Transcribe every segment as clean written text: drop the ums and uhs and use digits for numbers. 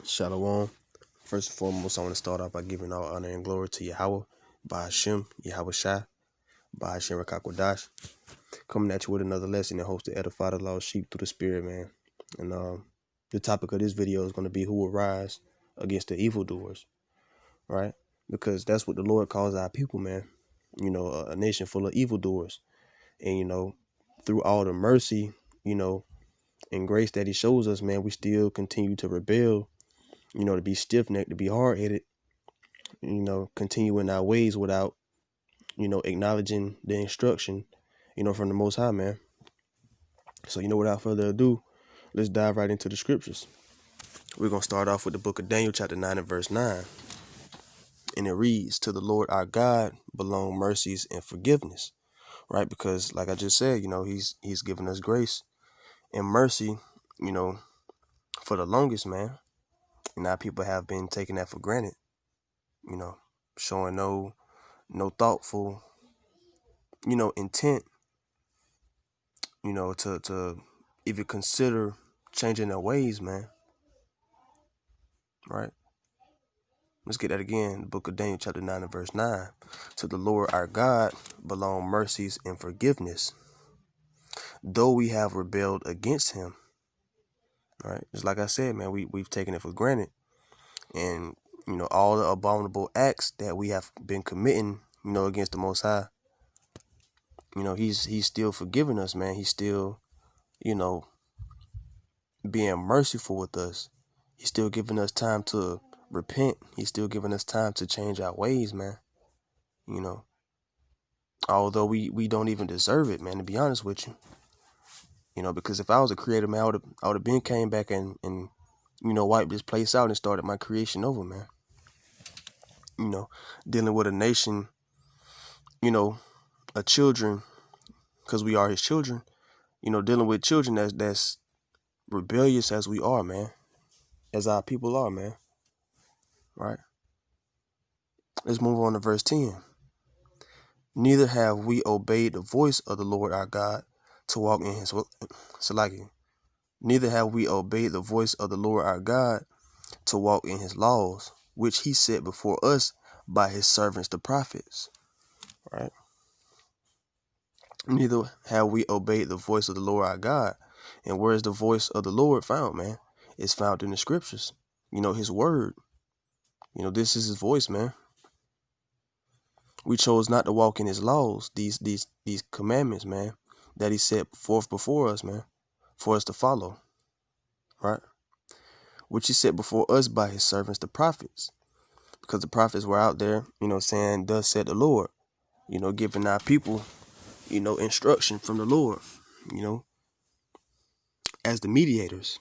Shalom. First and foremost, I want to start off by giving all honor and glory to Yahweh, by Hashem, Yahweh Shai, by Hashem Rakakwadash. Coming at you with another lesson that hopes to edify the lost sheep through the Spirit, man. And the topic of this video is going to be who will rise against the evildoers, right? Because that's what the Lord calls our people, man. You know, a nation full of evildoers. And, you know, through all the mercy, you know, and grace that he shows us, man, we still continue to rebel, you know, to be stiff-necked, to be hard-headed, you know, continue in our ways without, you know, acknowledging the instruction, you know, from the Most High, man. So, you know, without further ado, let's dive right into the scriptures. We're going to start off with the book of Daniel, chapter 9 and verse 9. And it reads, "To the Lord our God belong mercies and forgiveness," right? Because like I just said, you know, he's given us grace and mercy, you know, for the longest, man. And our people have been taking that for granted, you know, showing no thoughtful, you know, intent, you know, to even consider changing their ways, man. Right? Let's get that again. The book of Daniel, chapter 9 and verse 9. "To the Lord our God belong mercies and forgiveness, though we have rebelled against him." Right? Just like I said, man, we've taken it for granted. And, you know, all the abominable acts that we have been committing, you know, against the Most High, you know, he's still forgiving us, man. He's still, you know, being merciful with us. He's still giving us time to repent. He's still giving us time to change our ways, man. You know, although we don't even deserve it, man, to be honest with you. You know, because if I was a creator, man, I would have been came back and you know, wiped this place out and started my creation over, man. You know, dealing with a nation, you know, a children, because we are his children, you know, dealing with children that's rebellious as we are, man, as our people are, man. Right? Let's move on to verse 10. "Neither have we obeyed the voice of the Lord our God to walk in his Neither have we obeyed the voice of the Lord our God to walk in his laws, which he set before us by his servants the prophets." Right? Neither have we obeyed the voice of the Lord our God. And where is the voice of the Lord found, man? It's found in the scriptures. You know, his word. You know, this is his voice, man. We chose not to walk in his laws, these commandments, man, that he set forth before us, man, for us to follow. Right? Which he set before us by his servants, the prophets. Because the prophets were out there, you know, saying, "Thus said the Lord," you know, giving our people, you know, instruction from the Lord, you know, as the mediators,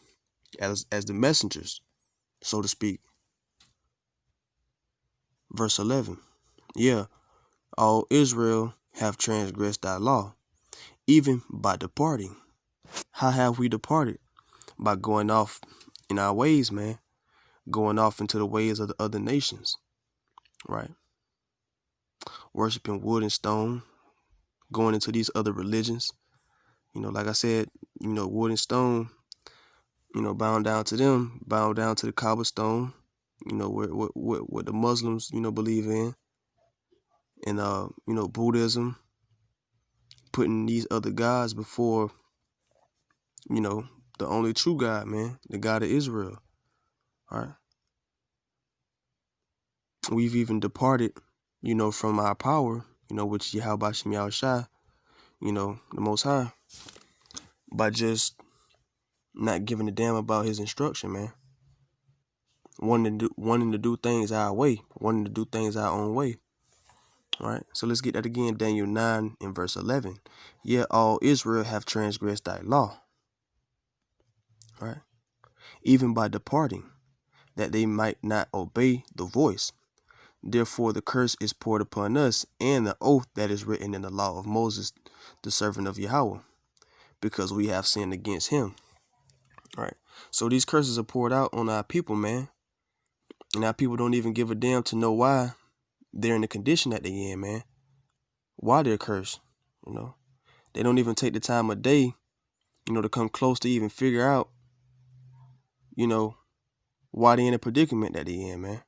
as the messengers, so to speak. Verse 11. "Yeah, all Israel have transgressed thy law, even by departing." How have we departed? By going off in our ways, man. Going off into the ways of the other nations. Right? Worshiping wood and stone. Going into these other religions. You know, like I said, you know, wood and stone, you know, bound down to them, bound down to the cobblestone, you know, what the Muslims, you know, believe in. And, you know, Buddhism, putting these other gods before, you know, the only true God, man, the God of Israel. All right. We've even departed, you know, from our power, you know, which Yahweh Shem Yahweh Shai, you know, the Most High, by just not giving a damn about his instruction, man. Wanting to do things our way, wanting to do things our own way. All right. So let's get that again. Daniel 9 and verse 11. "Yet all Israel have transgressed thy law." All right. "Even by departing, that they might not obey the voice. Therefore the curse is poured upon us, and the oath that is written in the law of Moses, the servant of Yahweh, because we have sinned against him." All right. So these curses are poured out on our people, man. And our people don't even give a damn to know why they're in the condition that they're in, man. Why they're cursed, you know. They don't even take the time of day, you know, to come close to even figure out, you know, why they in the predicament that they in, man.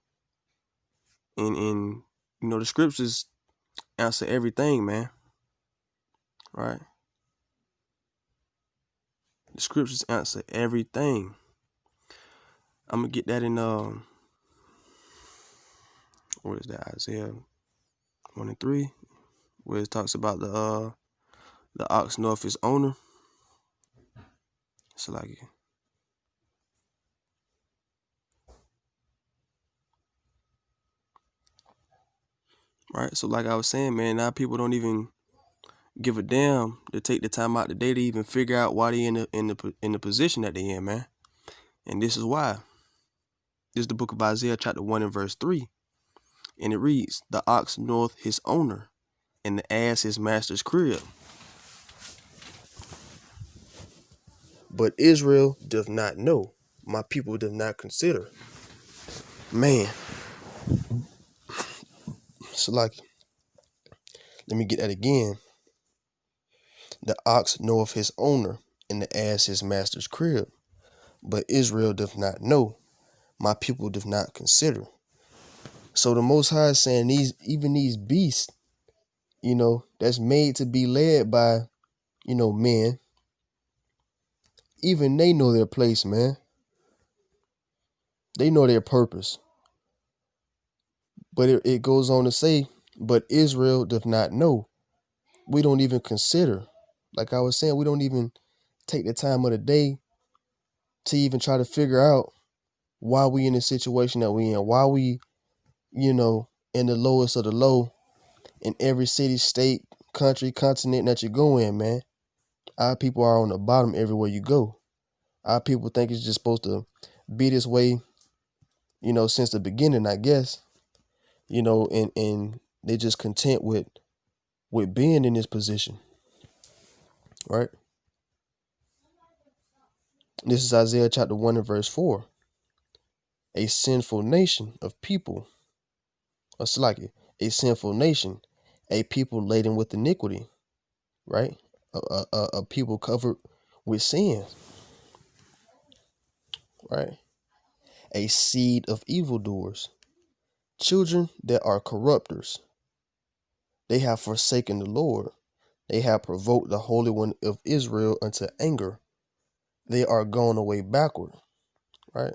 And the scriptures answer everything, man. Right? The scriptures answer everything. I'm gonna get that in what is that, Isaiah 1:3, where it talks about the ox knoweth his owner. It's like, right? So like I was saying, man, now people don't even give a damn to take the time out today to even figure out why they in the position that they in, man. And this is why. This is the book of Isaiah chapter 1 and verse 3. And it reads, the ox knoweth his owner, and the ass his master's crib. But Israel doth not know. My people doth not consider. Man. So like, let me get that again. The ox knoweth his owner, and the ass his master's crib. But Israel doth not know. My people doth not consider. So the Most High is saying even these beasts, that's made to be led by, men, even they know their place, man. They know their purpose. But it goes on to say, but Israel doth not know. We don't even consider. Like I was saying, we don't even take the time of the day to even try to figure out why we in the situation that we in, why we, in the lowest of the low in every city, state, country, continent that you go in, man. Our people are on the bottom everywhere you go. Our people think it's just supposed to be this way, since the beginning, I guess, and they're just content with being in this position, right? This is Isaiah chapter 1 and verse 4. A sinful nation of people, a sinful nation, a people laden with iniquity, right? A people covered with sin, right? A seed of evildoers, children that are corrupters. They have forsaken the Lord. They have provoked the Holy One of Israel unto anger. They are gone away backward, right?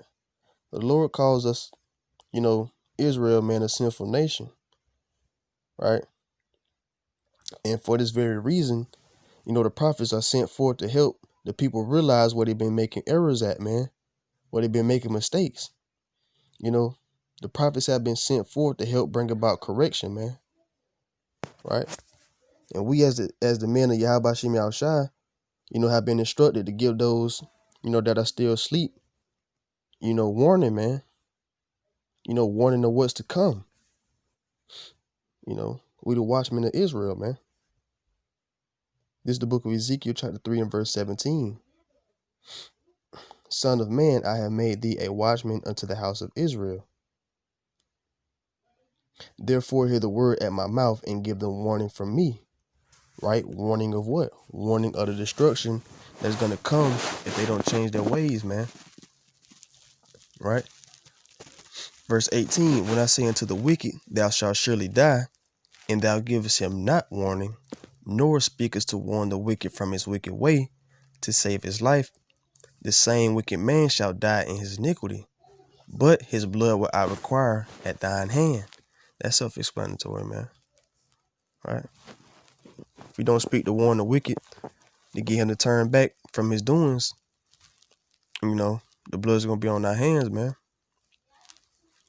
The Lord calls us, Israel, man, a sinful nation, right? And for this very reason, the prophets are sent forth to help the people realize where they've been making errors at, man, where they've been making mistakes. The prophets have been sent forth to help bring about correction, man, right? And we as the men of Yahweh Shem Yahushai, have been instructed to give those, that are still asleep, warning, man, warning of what's to come. We the watchmen of Israel, man. This is the book of Ezekiel chapter 3 and verse 17. Son of man, I have made thee a watchman unto the house of Israel. Therefore hear the word at my mouth and give them warning from me. Right? Warning of what? Warning of the destruction that's going to come if they don't change their ways, man. Right? Verse 18, when I say unto the wicked, thou shalt surely die, and thou givest him not warning, nor speakest to warn the wicked from his wicked way, to save his life, the same wicked man shall die in his iniquity, but his blood will I require at thine hand. That's self-explanatory, man. Right? If we don't speak to warn the wicked, to get him to turn back from his doings, the blood's going to be on our hands, man.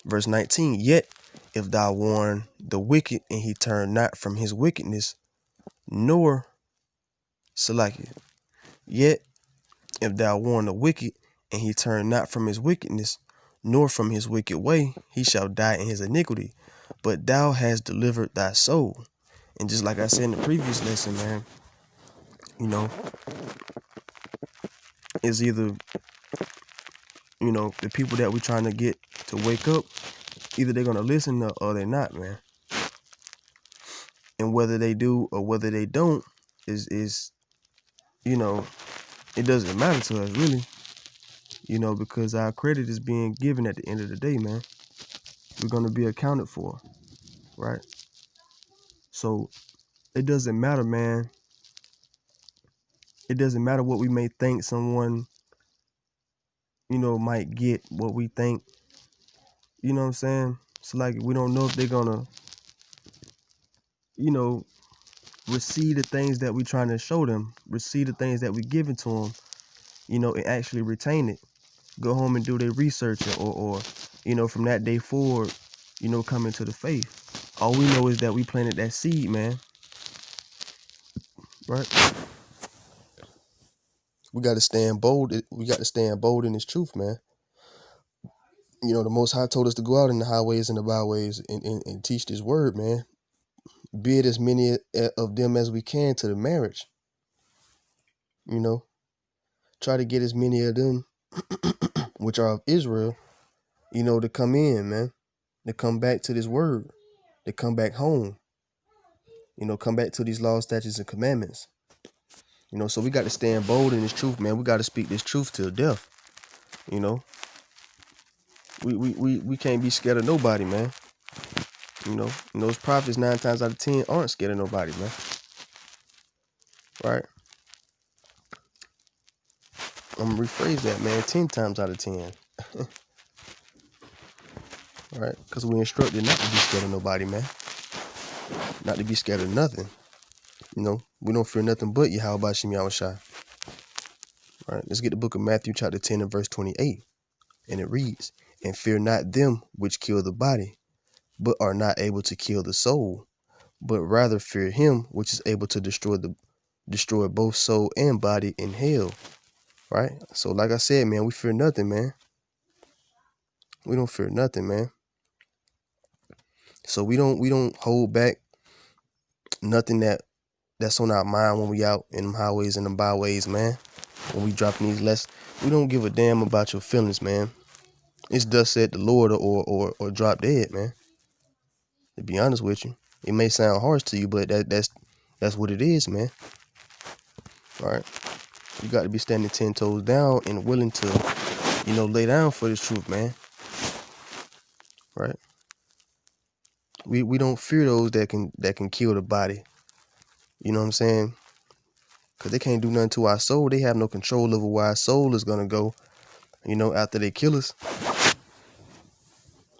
Verse 19, yet if thou warn the wicked and he turn not from his wickedness, nor yet if thou warn the wicked and he turn not from his wickedness, nor from his wicked way, he shall die in his iniquity. But thou hast delivered thy soul. And just like I said in the previous lesson, man, it's either, the people that we're trying to get to wake up, either they're going to listen or they're not, man. And whether they do or whether they don't is it doesn't matter to us, really. you know, because our credit is being given at the end of the day, man. We're going to be accounted for, right? So it doesn't matter, man. It doesn't matter what we may think someone, you know, might get, what we think, you know what I'm saying? So like, we don't know if they're going to, you know, receive the things that we're trying to show them, receive the things that we're giving to them, you know, and actually retain it. Go home and do their research, or you know, from that day forward, you know, come into the faith. All we know is that we planted that seed, man. Right? We got to stand bold. We got to stand bold in this truth, man. You know, the Most High told us to go out in the highways and the byways and teach this word, man. Bid as many of them as we can to the marriage. You know, try to get as many of them, which are of Israel, you know, to come in, man. To come back to this word. To come back home. You know, come back to these laws, statutes, and commandments. You know, so we got to stand bold in this truth, man. We got to speak this truth till death. You know, we can't be scared of nobody, man. You know, and those prophets 9 times out of 10 aren't scared of nobody, man. Right? I'm gonna rephrase that, man. 10 times out of 10. Right? Because we instructed not to be scared of nobody, man. Not to be scared of nothing. You know, we don't fear nothing but Yahweh Shem Yahushua. Right? Let's get the book of Matthew chapter 10 and verse 28. And it reads, and fear not them which kill the body, but are not able to kill the soul, but rather fear him which is able to destroy both soul and body in hell. Right? So like I said, man, we fear nothing, man. We don't fear nothing, man. So we don't hold back nothing that's on our mind when we out in them highways and them byways, man. When we dropping these lessons, we don't give a damn about your feelings, man. It's thus said the Lord, or drop dead, man. To be honest with you, it may sound harsh to you, but that's what it is, man. All right, you got to be standing 10 toes down and willing to, you know, lay down for this truth, man. Right? We don't fear those that can kill the body. You know what I'm saying? Because they can't do nothing to our soul. They have no control over where our soul is gonna go, you know, after they kill us.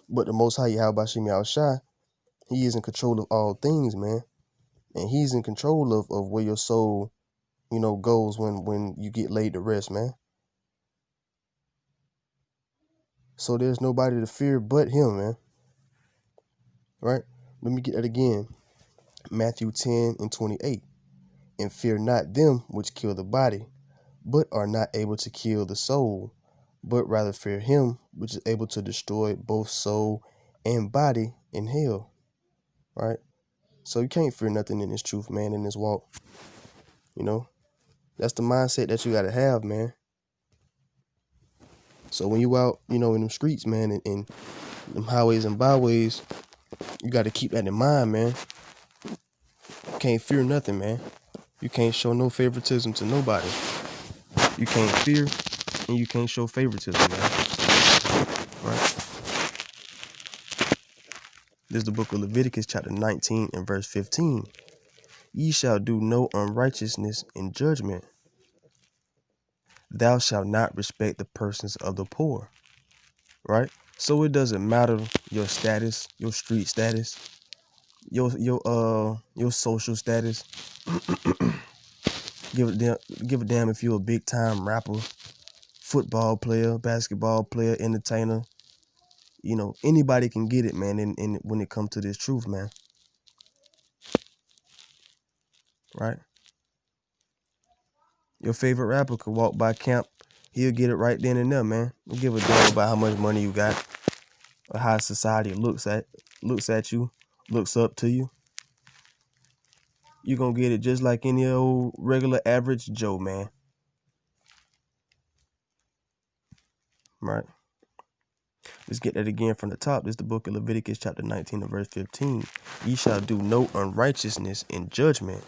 But the Most High Yahweh Shem Yahushua, he is in control of all things, man. And he's in control of where your soul, you know, goes when you get laid to rest, man. So there's nobody to fear but him, man. Right? Let me get that again. Matthew 10 and 28. And fear not them which kill the body, but are not able to kill the soul, but rather fear him which is able to destroy both soul and body in hell. Right? So you can't fear nothing in this truth, man, in this walk. You know? That's the mindset that you gotta have, man. So when you out, you know, in them streets, man, and in them highways and byways, you gotta keep that in mind, man. You can't fear nothing, man. You can't show no favoritism to nobody. You can't fear and you can't show favoritism, man. Right? This is the book of Leviticus chapter 19 and verse 15. Ye shall do no unrighteousness in judgment. Thou shalt not respect the persons of the poor. Right? So it doesn't matter your status, your street status, your social status. Give a damn if you're a big time rapper, football player, basketball player, entertainer. You know, anybody can get it, man, in when it comes to this truth, man. Right? Your favorite rapper could walk by camp. He'll get it right then and there, man. Don't give a damn about how much money you got or how society looks at you, looks up to you. You're going to get it just like any old regular average Joe, man. Right? Let's get that again from the top. This is the book of Leviticus chapter 19 and verse 15. Ye shall do no unrighteousness in judgment.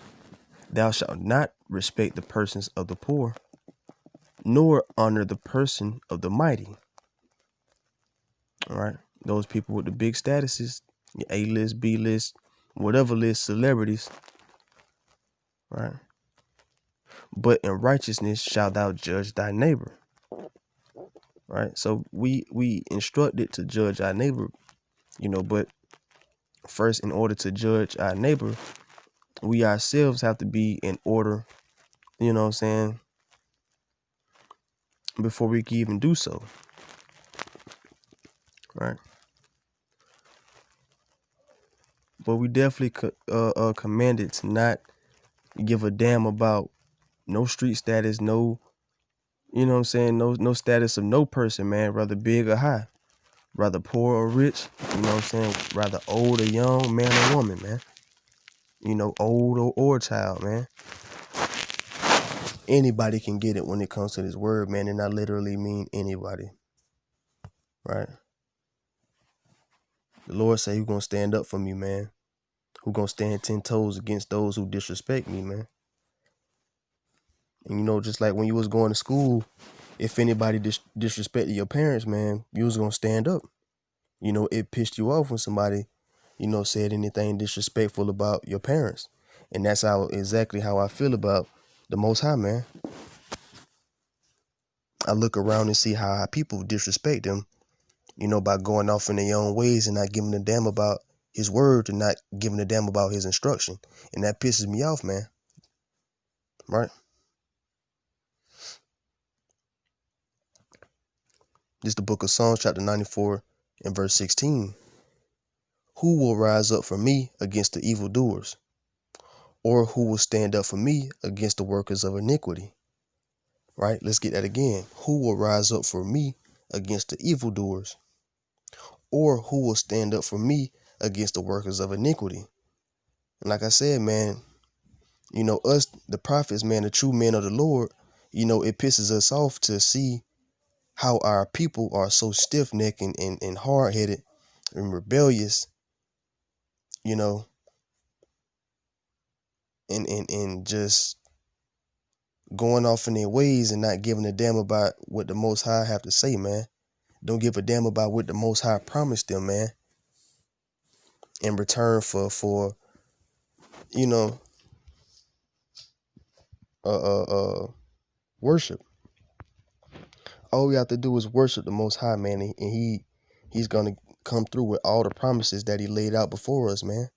Thou shalt not respect the persons of the poor. nor honor the person of the mighty. All right. Those people with the big statuses, your A-list, B-list, whatever list, celebrities, right? But in righteousness shalt thou judge thy neighbor. Right. So we instructed to judge our neighbor, but first, in order to judge our neighbor, we ourselves have to be in order, you know what I'm saying, before we can even do so. Right. But we definitely commanded to not give a damn about no street status, no, you know what I'm saying, no status of no person, man, rather big or high, rather poor or rich, you know what I'm saying, rather old or young, man or woman, man, old or child, man. Anybody can get it when it comes to this word, man, and I literally mean anybody, right? The Lord say, who gonna stand up for me, man? Who gonna stand 10 toes against those who disrespect me, man? And just like when you was going to school, if anybody disrespected your parents, man, you was gonna stand up. It pissed you off when somebody, said anything disrespectful about your parents. And that's exactly how I feel about the Most High, man. I look around and see how people disrespect him, by going off in their own ways and not giving a damn about his word and not giving a damn about his instruction. And that pisses me off, man. Right? This is the book of Psalms, chapter 94 and verse 16. Who will rise up for me against the evildoers? Or who will stand up for me against the workers of iniquity? Right? Let's get that again. Who will rise up for me against the evildoers? Or who will stand up for me against the workers of iniquity? And like I said, man, us, the prophets, man, the true men of the Lord, it pisses us off to see how our people are so stiff-necked and hard-headed and rebellious, and just going off in their ways and not giving a damn about what the Most High have to say, man. Don't give a damn about what the Most High promised them, man. In return for worship. All we have to do is worship the Most High, man, and he's gonna come through with all the promises that he laid out before us, man.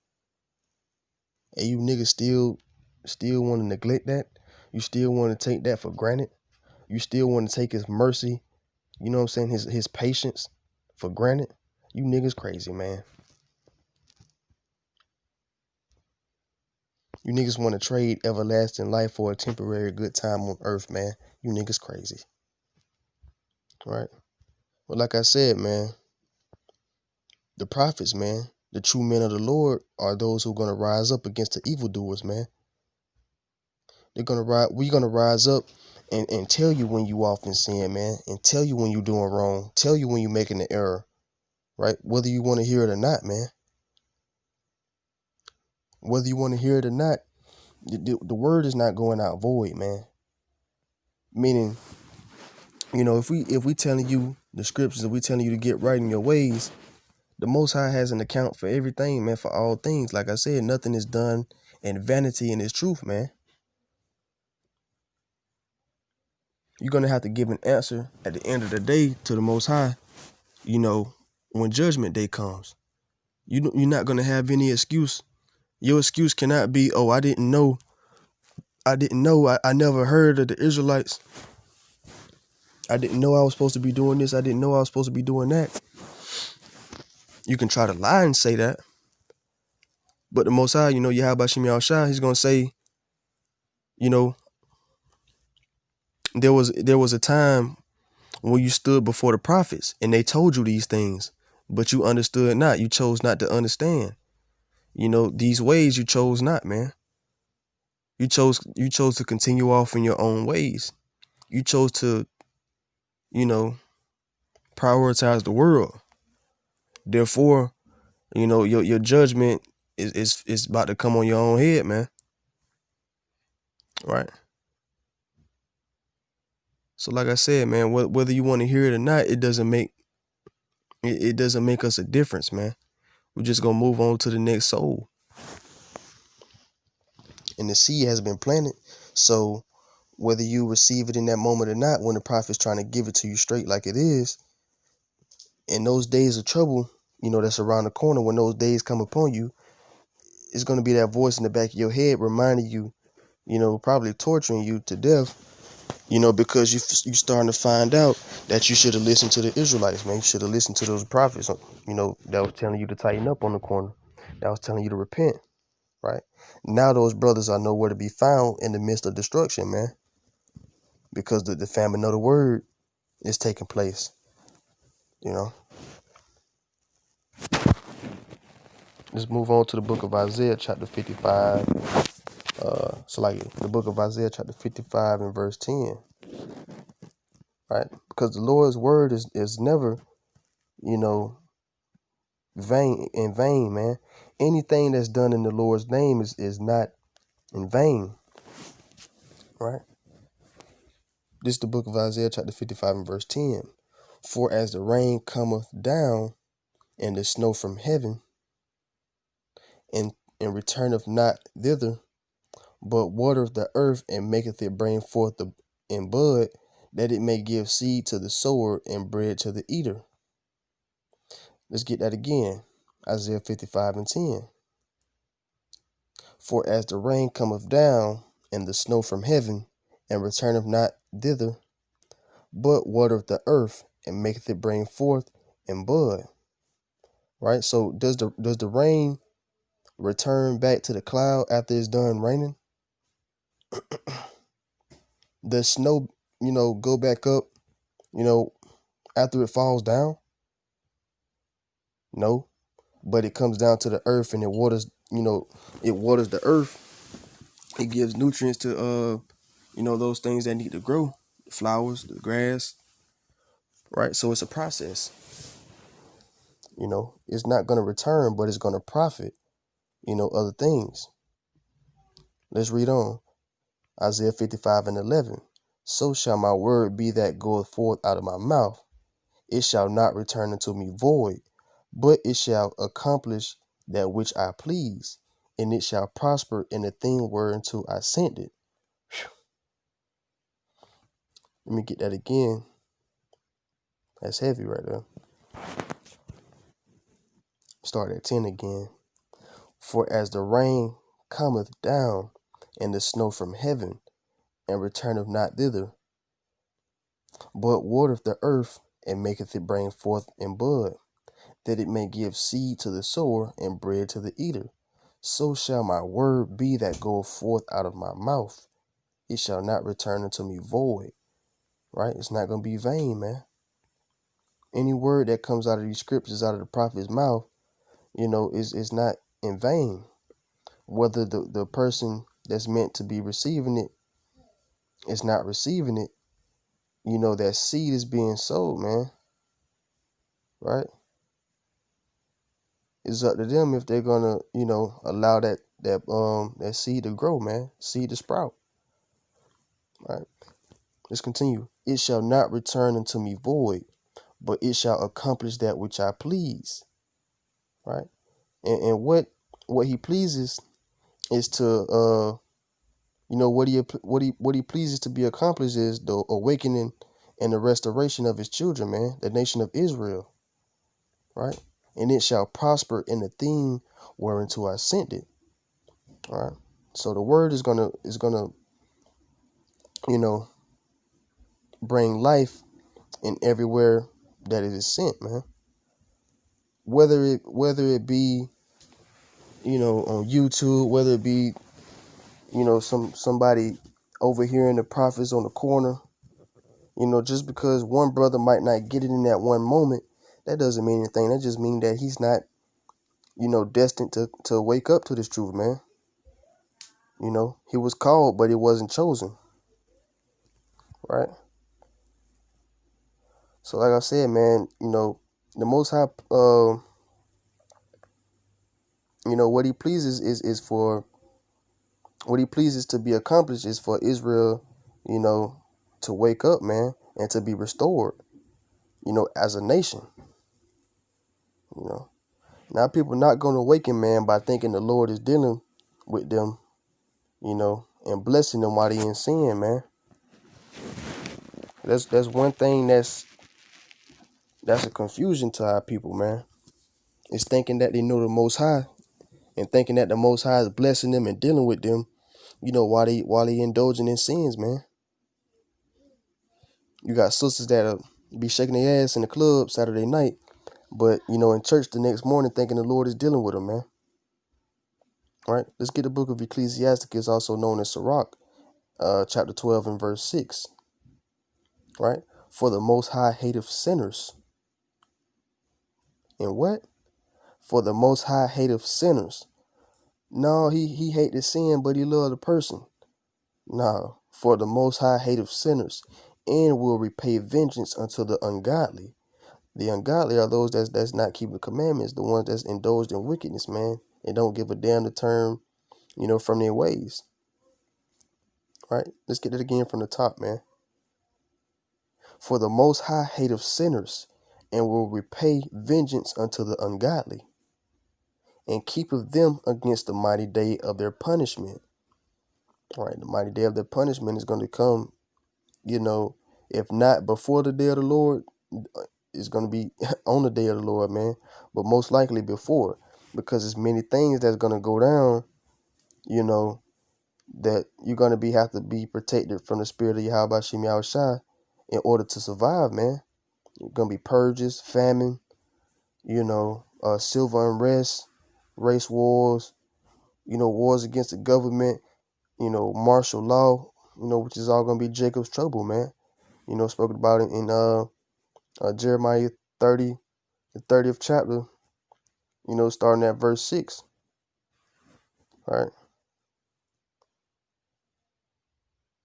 And you niggas still want to neglect that. You still want to take that for granted. You still want to take his mercy, you know what I'm saying, his patience for granted. You niggas crazy, man. You niggas want to trade everlasting life for a temporary good time on earth, man. You niggas crazy. Right? But like I said, man, the prophets, man, the true men of the Lord are those who are going to rise up against the evildoers, man. We're going to rise up and tell you when you off in sin, man, and tell you when you're doing wrong, tell you when you're making an error, right? Whether you want to hear it or not, man. Whether you want to hear it or not, the word is not going out void, man. Meaning, if we telling you the scriptures, if we telling you to get right in your ways, the Most High has an account for everything, man, for all things. Like I said, nothing is done in vanity and it's truth, man. You're going to have to give an answer at the end of the day to the Most High, when judgment day comes. You're not going to have any excuse. Your excuse cannot be, oh, I didn't know. I never heard of the Israelites. I didn't know I was supposed to be doing this. I didn't know I was supposed to be doing that. You can try to lie and say that. But the Most High, Yahweh Shem Yahushua, he's going to say, there was a time when you stood before the prophets and they told you these things, but you understood not. You chose not to understand. These ways you chose not, man. You chose to continue off in your own ways. You chose to, prioritize the world. Therefore, your judgment is about to come on your own head, man. Right? So like I said, man, whether you want to hear it or not, it doesn't make us a difference, man. We're just gonna move on to the next soul. And the seed has been planted. So whether you receive it in that moment or not, when the prophet's trying to give it to you straight like it is, in those days of trouble, that's around the corner, when those days come upon you, it's going to be that voice in the back of your head reminding you, probably torturing you to death, because you starting to find out that you should have listened to the Israelites, man. You should have listened to those prophets, that was telling you to tighten up on the corner, that was telling you to repent, right? Now those brothers are nowhere to be found in the midst of destruction, man, because the famine of the word is taking place, Let's move on to the book of Isaiah, chapter 55. The book of Isaiah, chapter 55 and verse 10. Right? Because the Lord's word is never, vain, man. Anything that's done in the Lord's name is not in vain. Right? This is the book of Isaiah, chapter 55 and verse 10. For as the rain cometh down and the snow from heaven, and returneth not thither, but watereth the earth and maketh it bring forth in bud, that it may give seed to the sower and bread to the eater. Let's get that again. Isaiah 55 and 10. For as the rain cometh down and the snow from heaven, and returneth not thither, but watereth the earth and maketh it bring forth in bud. Right? So does the rain return back to the cloud after it's done raining? Does snow, go back up, after it falls down? No. But it comes down to the earth and it waters, it waters the earth. It gives nutrients to those things that need to grow. The flowers, the grass. Right? So it's a process. It's not gonna return, but it's gonna profit, other things. Let's read on. Isaiah 55 and 11. So shall my word be that goeth forth out of my mouth. It shall not return unto me void, but it shall accomplish that which I please, and it shall prosper in the thing whereunto I sent it. Whew. Let me get that again. That's heavy right there. Start at 10 again. For as the rain cometh down and the snow from heaven, and returneth not thither, but watereth the earth and maketh it bring forth in bud, that it may give seed to the sower and bread to the eater, so shall my word be that goeth forth out of my mouth. It shall not return unto me void. Right? It's not going to be vain, man. Any word that comes out of these scriptures, out of the prophet's mouth, is not in vain. Whether the person that's meant to be receiving it is not receiving it, that seed is being sowed, man. Right? It's up to them if they're gonna, allow that seed to grow, man. Seed to sprout. Right? Let's continue. It shall not return unto me void, but it shall accomplish that which I please. Right? And what he pleases is to what he pleases to be accomplished is the awakening and the restoration of his children, man, the nation of Israel. Right? And it shall prosper in the thing whereunto I sent it. All right. So the word is gonna bring life in everywhere that it is sent, man. Whether it be, on YouTube, whether it be, somebody overhearing the prophets on the corner, just because one brother might not get it in that one moment, that doesn't mean anything. That just means that he's not, destined to wake up to this truth, man. He was called, but he wasn't chosen. Right? So like I said, man, the Most High, what he pleases is for, what he pleases to be accomplished is for Israel, to wake up, man, and to be restored, as a nation. You know, now people not going to awaken, man, by thinking the Lord is dealing with them, and blessing them while they in sin, man. That's one thing that's a confusion to our people, man. It's thinking that they know the Most High and thinking that the Most High is blessing them and dealing with them, while they indulging in sins, man. You got sisters that'll be shaking their ass in the club Saturday night, but in church the next morning thinking the Lord is dealing with them, man. All right, let's get the book of Ecclesiasticus, also known as Sirach, chapter 12 and verse 6. Right? For the Most High hateth sinners. And what? For the Most High hateth sinners. No, he hated sin, but he loved the person. No, for the Most High hateth sinners, and will repay vengeance unto the ungodly. The ungodly are those that's not keeping the commandments, the ones that's indulged in wickedness, man, and don't give a damn to turn, from their ways. Right? Let's get it again from the top, man. For the Most High hateth sinners, and will repay vengeance unto the ungodly, and keepeth them against the mighty day of their punishment. All right, the mighty day of their punishment is going to come, if not before the day of the Lord, it's going to be on the day of the Lord, man, but most likely before, because there's many things that's going to go down, that you're going to have to be protected from the spirit of Yahweh Shem Yahushua in order to survive, man. You're going to be purges, famine, civil unrest, race wars, wars against the government, martial law, which is all going to be Jacob's trouble, man. Spoken about it in Jeremiah 30, the 30th chapter, starting at verse 6. All right.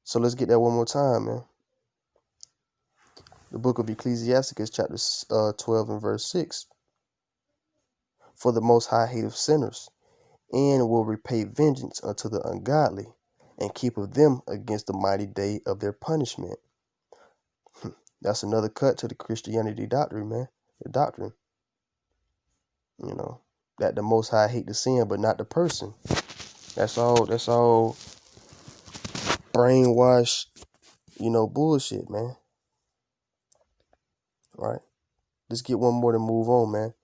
So let's get that one more time, man. The book of Ecclesiasticus, chapter 12 and verse 6. For the Most High hateth sinners, and will repay vengeance unto the ungodly, and keepeth them against the mighty day of their punishment. That's another cut to the Christianity doctrine, man. The doctrine. That the Most High hate the sin, but not the person. That's all brainwash, bullshit, man. All right. Let's get one more to move on, man.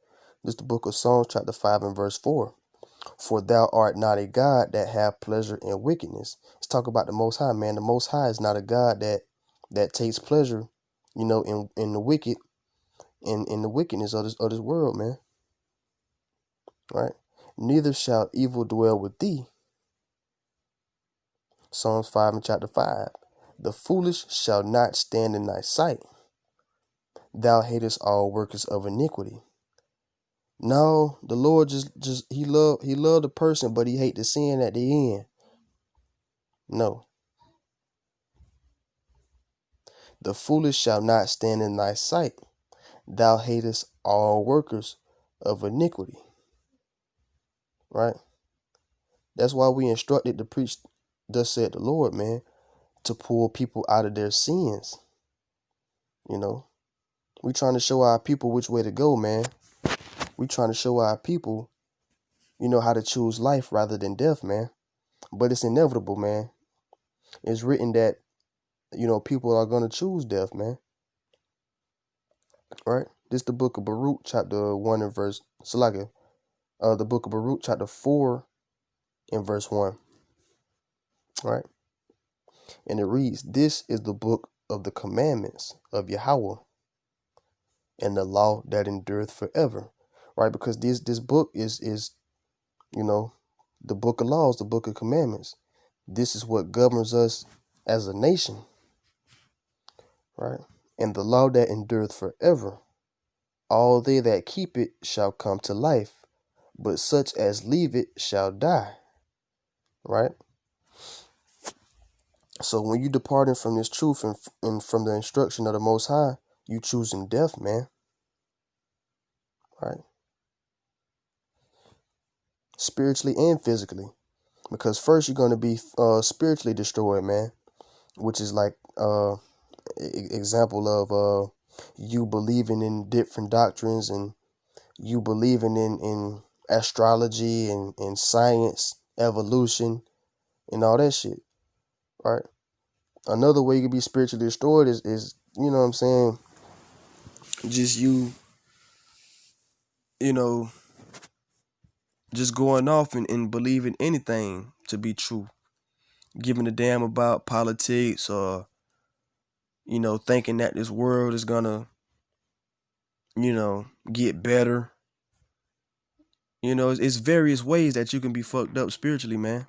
This is the book of Psalms, chapter 5 and verse 4. For thou art not a God that have pleasure in wickedness. Let's talk about the Most High, man. The Most High is not a God that takes pleasure, in the wicked, in the wickedness of this world, man. Right? Neither shall evil dwell with thee. Psalms 5 and chapter 5. The foolish shall not stand in thy sight. Thou hatest all workers of iniquity. No, the Lord just he loved the person, but he hate the sin at the end. No. The foolish shall not stand in thy sight. Thou hatest all workers of iniquity. Right? That's why we instructed to preach, thus said the Lord, man, to pull people out of their sins. We trying to show our people which way to go, man. We trying to show our people, how to choose life rather than death, man. But it's inevitable, man. It's written that, people are going to choose death, man. Right? This is the book of Baruch, chapter 1 and verse, the book of Baruch, chapter 4 and verse 1. Right? And it reads, this is the book of the commandments of Yahweh and the law that endureth forever. Right? Because this book is the book of laws, the book of commandments. This is what governs us as a nation. Right? And the law that endureth forever. All they that keep it shall come to life, but such as leave it shall die. Right? So when you departing from this truth and from the instruction of the Most High, you choosing death, man. Right? Spiritually and physically. Because first you're going to be spiritually destroyed, man. Which is like example of you believing in different doctrines and you believing in astrology and science, evolution, and all that shit, right? Another way you can be spiritually destroyed is you know what I'm saying, just you know, just going off and believing anything to be true, giving a damn about politics or, you know, thinking that this world is gonna, you know, get better. You know, it's various ways that you can be fucked up spiritually, man.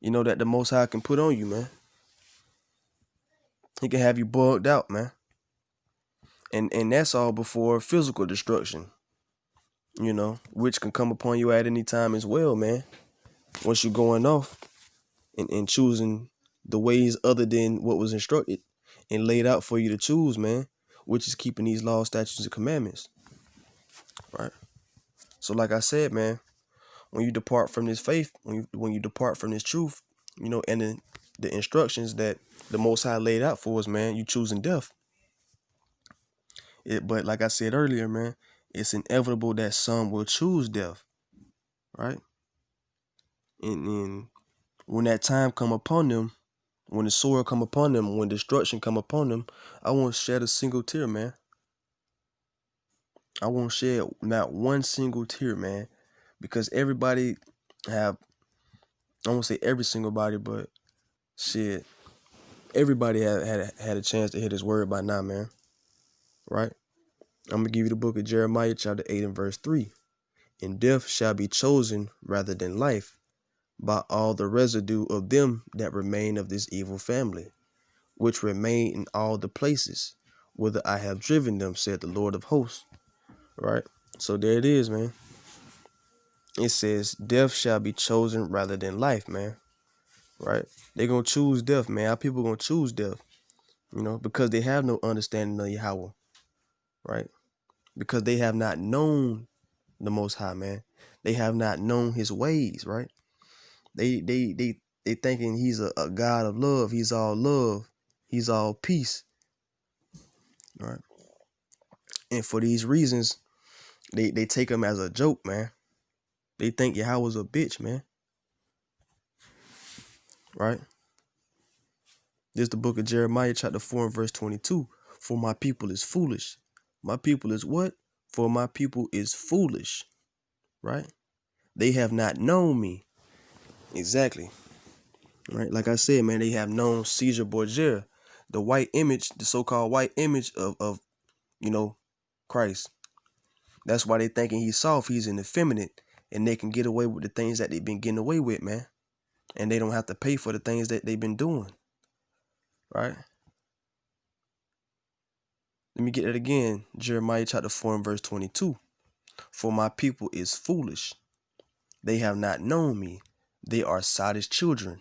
You know, that the Most High can put on you, man. He can have you bugged out, man. And that's all before physical destruction, you know, which can come upon you at any time as well, man. Once you're going off and choosing the ways other than what was instructed and laid out for you to choose, man, which is keeping these laws, statutes, and commandments, right? So like I said, man, when you depart from this faith, when you depart from this truth, you know, and the instructions that the Most High laid out for us, man, you choosing death. But like I said earlier, man, it's inevitable that some will choose death, right? And when that time come upon them, when the sword come upon them, when destruction come upon them, I won't shed a single tear, man. I won't shed not one single tear, man, because everybody have, I won't say every single body, but shit, everybody had a chance to hear this word by now, man, right? I'm gonna give you the book of Jeremiah, chapter 8 and verse 3. And death shall be chosen rather than life by all the residue of them that remain of this evil family, which remain in all the places whither I have driven them, said the Lord of hosts. Right? So there it is, man. It says death shall be chosen rather than life, man. Right? They're gonna choose death, man. Our people gonna choose death, you know, because they have no understanding of Yahweh, right? Because they have not known the Most High, man. They have not known his ways, right? They thinking he's a God of love. He's all love. He's all peace, right? And for these reasons, they take him as a joke, man. They think Yahweh's a bitch, man. Right? This is the book of Jeremiah, chapter 4 and verse 22. For my people is foolish. My people is what? For my people is foolish. Right? They have not known me. Exactly. Right? Like I said, man, they have known Caesar Borgia, the white image, the so-called white image of you know, Christ. That's why they thinking he's soft, he's an effeminate, and they can get away with the things that they've been getting away with, man. And they don't have to pay for the things that they've been doing. Right? Let me get that again. Jeremiah chapter 4 and verse 22. For my people is foolish. They have not known me. They are sottish children,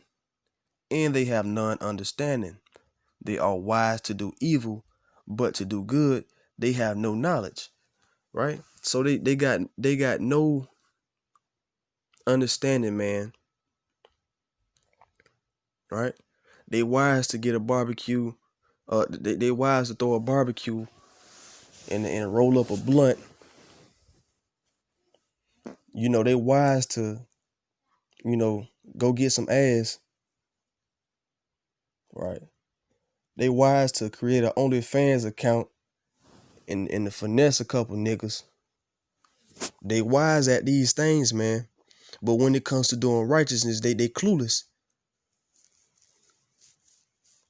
and they have none understanding. They are wise to do evil, but to do good, they have no knowledge. Right? So they got no understanding, man. Right? They wise to get a barbecue. They wise to throw a barbecue and roll up a blunt. You know, they wise to, you know, go get some ass. Right? They wise to create an OnlyFans account and to finesse a couple niggas. They wise at these things, man. But when it comes to doing righteousness, they clueless.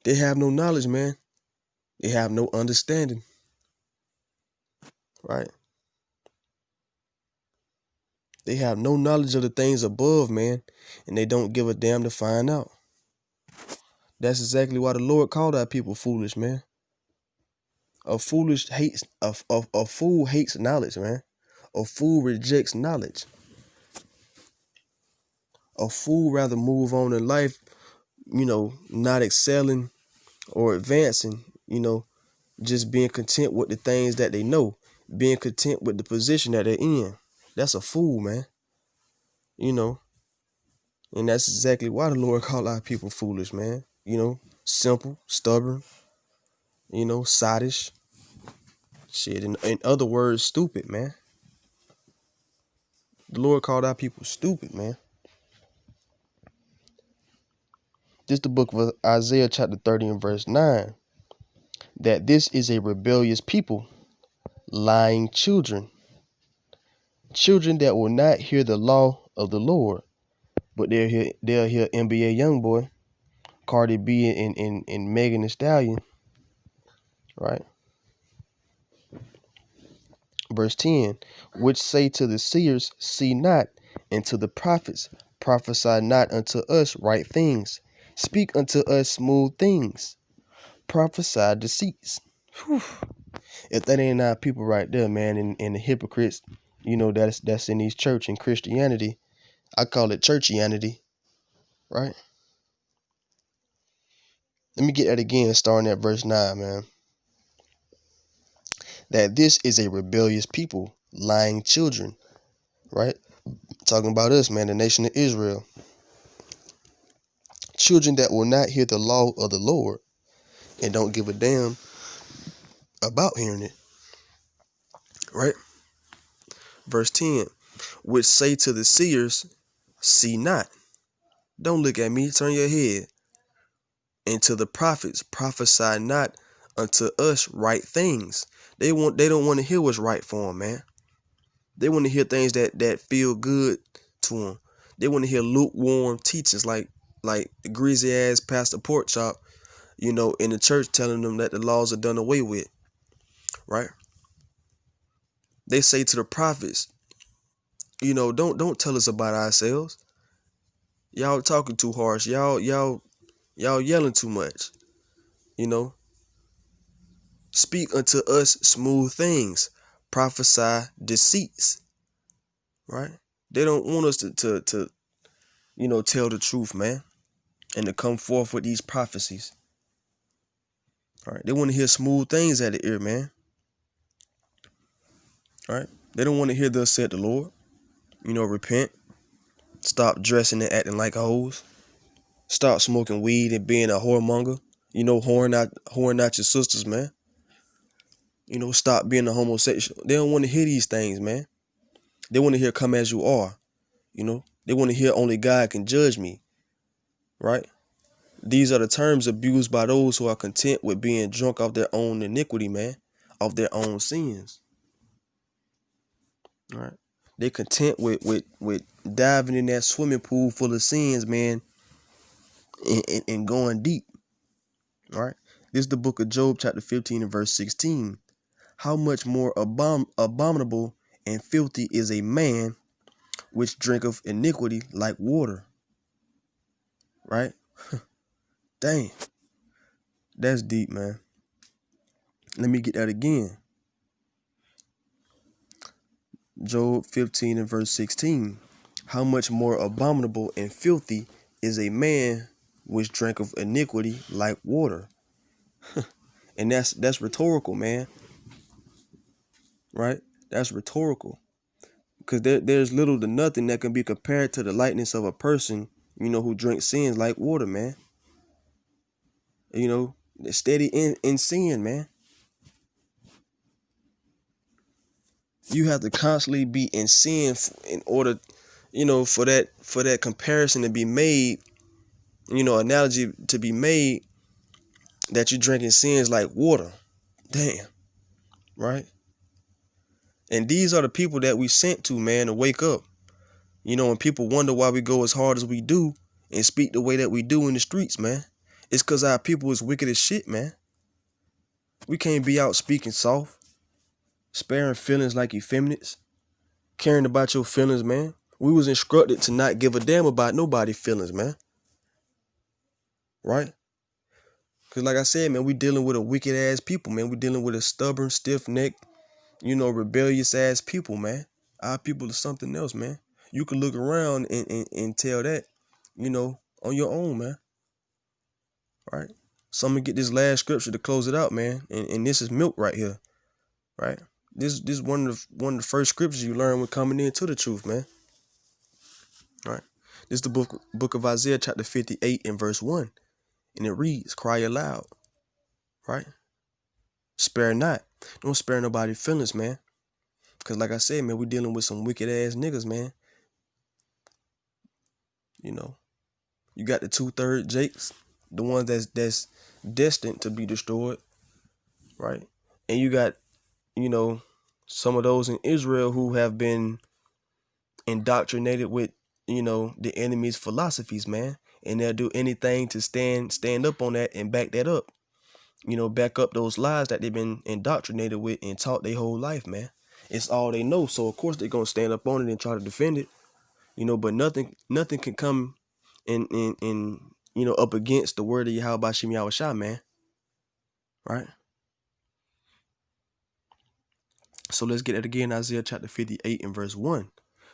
They have no knowledge, man. They have no understanding. Right? They have no knowledge of the things above, man. And they don't give a damn to find out. That's exactly why the Lord called our people foolish, man. A fool hates knowledge, man. A fool rejects knowledge. A fool rather move on in life, you know, not excelling or advancing, you know, just being content with the things that they know, being content with the position that they're in. That's a fool, man. You know, and that's exactly why the Lord called our people foolish, man. You know, simple, stubborn, sottish. Shit, in other words, stupid, man. The Lord called our people stupid, man. This the book of Isaiah chapter 30 and verse 9. That this is a rebellious people, lying children. Children that will not hear the law of the Lord. But they'll hear NBA Youngboy, Cardi B and Megan Thee Stallion. Right? Verse 10, which say to the seers, see not, and to the prophets, prophesy not unto us right things. Speak unto us smooth things. Prophesy deceits. Whew. If that ain't our people right there, man, and the hypocrites, that's in these church and Christianity. I call it churchianity, right? Let me get that again, starting at verse 9, man. That this is a rebellious people, lying children, right? Talking about us, man, the nation of Israel. Children that will not hear the law of the Lord and don't give a damn about hearing it, right? Verse 10, which say to the seers, see not. Don't look at me, turn your head. And to the prophets, prophesy not unto us right things. They don't want to hear what's right for them, man. They want to hear things that feel good to them. They want to hear lukewarm teachings like the greasy ass Pastor Porkchop, in the church telling them that the laws are done away with, right? They say to the prophets, don't tell us about ourselves. Y'all talking too harsh. Y'all yelling too much. Speak unto us smooth things. Prophesy deceits. Right? They don't want us to tell the truth, man. And to come forth with these prophecies. All right. They want to hear smooth things at the ear, man. All right. They don't want to hear thus said the Lord. Repent. Stop dressing and acting like hoes. Stop smoking weed and being a whoremonger. Whoring out your sisters, man. Stop being a homosexual. They don't want to hear these things, man. They want to hear come as you are. They want to hear only God can judge me. Right? These are the terms abused by those who are content with being drunk off their own iniquity, man. Off their own sins. All right. They're content with diving in that swimming pool full of sins, man, and going deep. All right. This is the book of Job, chapter 15 and verse 16. How much more abominable and filthy is a man which drinketh iniquity like water. Right? Dang. That's deep, man. Let me get that again. Job 15 and verse 16. How much more abominable and filthy is a man which drinketh iniquity like water. And that's rhetorical, man. Right? That's rhetorical. Because there's little to nothing that can be compared to the lightness of a person, who drinks sins like water, man. Steady in sin, man. You have to constantly be in sin in order, for that comparison to be made, analogy to be made that you're drinking sins like water. Damn. Right? And these are the people that we sent to, man, to wake up. And people wonder why we go as hard as we do and speak the way that we do in the streets, man. It's because our people is wicked as shit, man. We can't be out speaking soft, sparing feelings like effeminates, caring about your feelings, man. We was instructed to not give a damn about nobody's feelings, man. Right? Because like I said, man, we dealing with a wicked ass people, man. We dealing with a stubborn, stiff-necked, rebellious ass people, man. Our people is something else, man. You can look around and tell that, on your own, man. Right? So I'm gonna get this last scripture to close it out, man. And this is milk right here. Right? This is one of the first scriptures you learn when coming into the truth, man. All right. This is the book of Isaiah, chapter 58 and verse 1. And it reads, cry aloud. Right? Spare not. Don't spare nobody's feelings, man. Cause like I said, man, we dealing with some wicked ass niggas, man. You know, you got the 2/3 Jakes, the ones that's destined to be destroyed, right? And you got, you know, some of those in Israel who have been indoctrinated with, you know, the enemy's philosophies, man. And they'll do anything to stand up on that and back that up. You know, back up those lies that they've been indoctrinated with and taught their whole life, man. It's all they know. So of course they're gonna stand up on it and try to defend it. You know, but nothing can come in you know, up against the word of Yahweh Shem Yahushua, man. Right? So let's get it again. Isaiah chapter 58 and verse 1.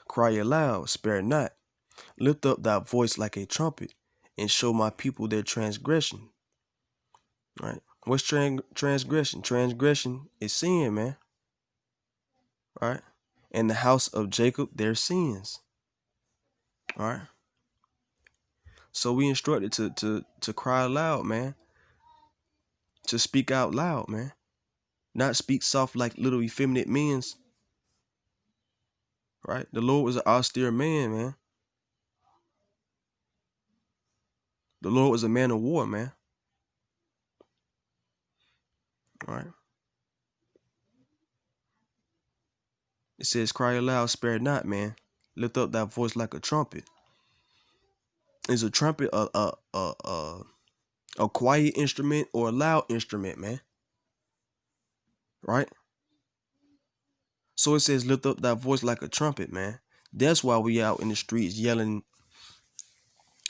Cry aloud, spare not. Lift up thy voice like a trumpet, and show my people their transgression. Right? What's transgression? Transgression is sin, man. Right? And the house of Jacob, their sins. All right? So we instructed to cry loud, man. To speak out loud, man. Not speak soft like little effeminate men's. Right? The Lord was an austere man, man. The Lord was a man of war, man. All right? It says, cry aloud, spare not, man. Lift up thy voice like a trumpet. Is a trumpet a quiet instrument or a loud instrument, man? Right? So it says, lift up thy voice like a trumpet, man. That's why we out in the streets yelling,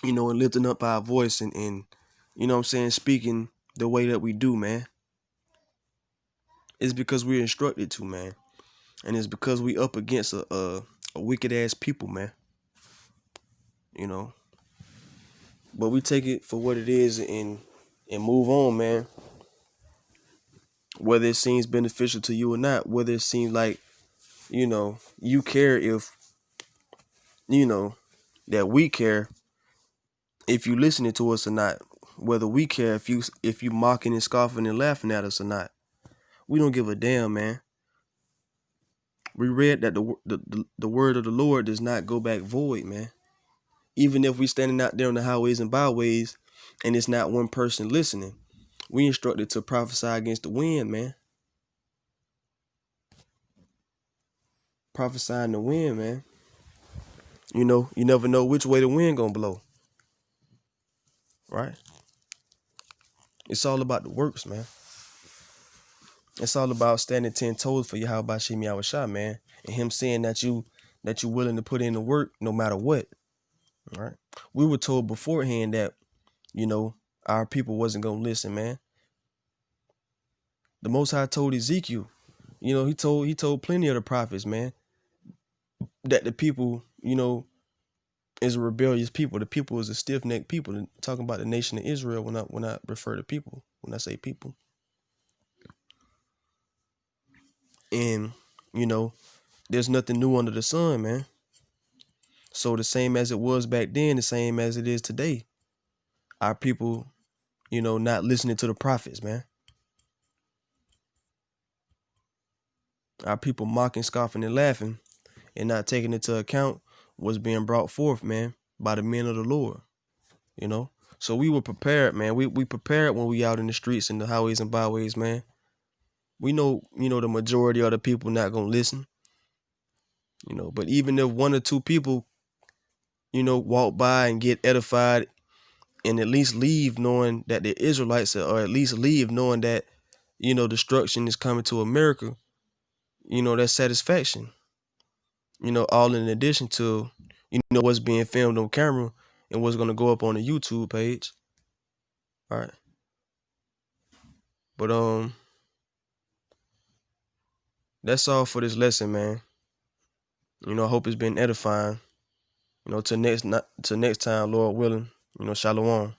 you know, and lifting up our voice and you know what I'm saying, speaking the way that we do, man. It's because we're instructed to, man. And it's because we up against a wicked ass people, man. You know. But we take it for what it is and move on, man. Whether it seems beneficial to you or not, whether it seems like, you know, you care if, you know, that we care if you listening to us or not. Whether we care if you mocking and scoffing and laughing at us or not. We don't give a damn, man. We read that the word of the Lord does not go back void, man. Even if we standing out there on the highways and byways and it's not one person listening, we instructed to prophesy against the wind, man. Prophesying the wind, man. You know, you never know which way the wind gonna blow. Right? It's all about the works, man. It's all about standing 10 toes for Yahweh Shem Yahushua, man. And him saying that you willing to put in the work no matter what. All right. We were told beforehand that, you know, our people wasn't gonna listen, man. The Most High told Ezekiel, you know, he told plenty of the prophets, man, that the people, you know, is a rebellious people. The people is a stiff-necked people. And talking about the nation of Israel when I refer to people, when I say people. And, you know, there's nothing new under the sun, man. So the same as it was back then, the same as it is today. Our people, you know, not listening to the prophets, man. Our people mocking, scoffing, and laughing and not taking into account what's being brought forth, man, by the men of the Lord, you know. So we were prepared, man. We prepared when we out in the streets and the highways and byways, man. We know, you know, the majority of the people not going to listen, you know. But even if one or two people, you know, walk by and get edified and at least leave knowing that they're Israelites, or at least leave knowing that, you know, destruction is coming to America, you know, that's satisfaction. You know, all in addition to, you know, what's being filmed on camera and what's going to go up on the YouTube page. All right. But that's all for this lesson, man. You know, I hope it's been edifying. You know, till next time, Lord willing. You know, shalom.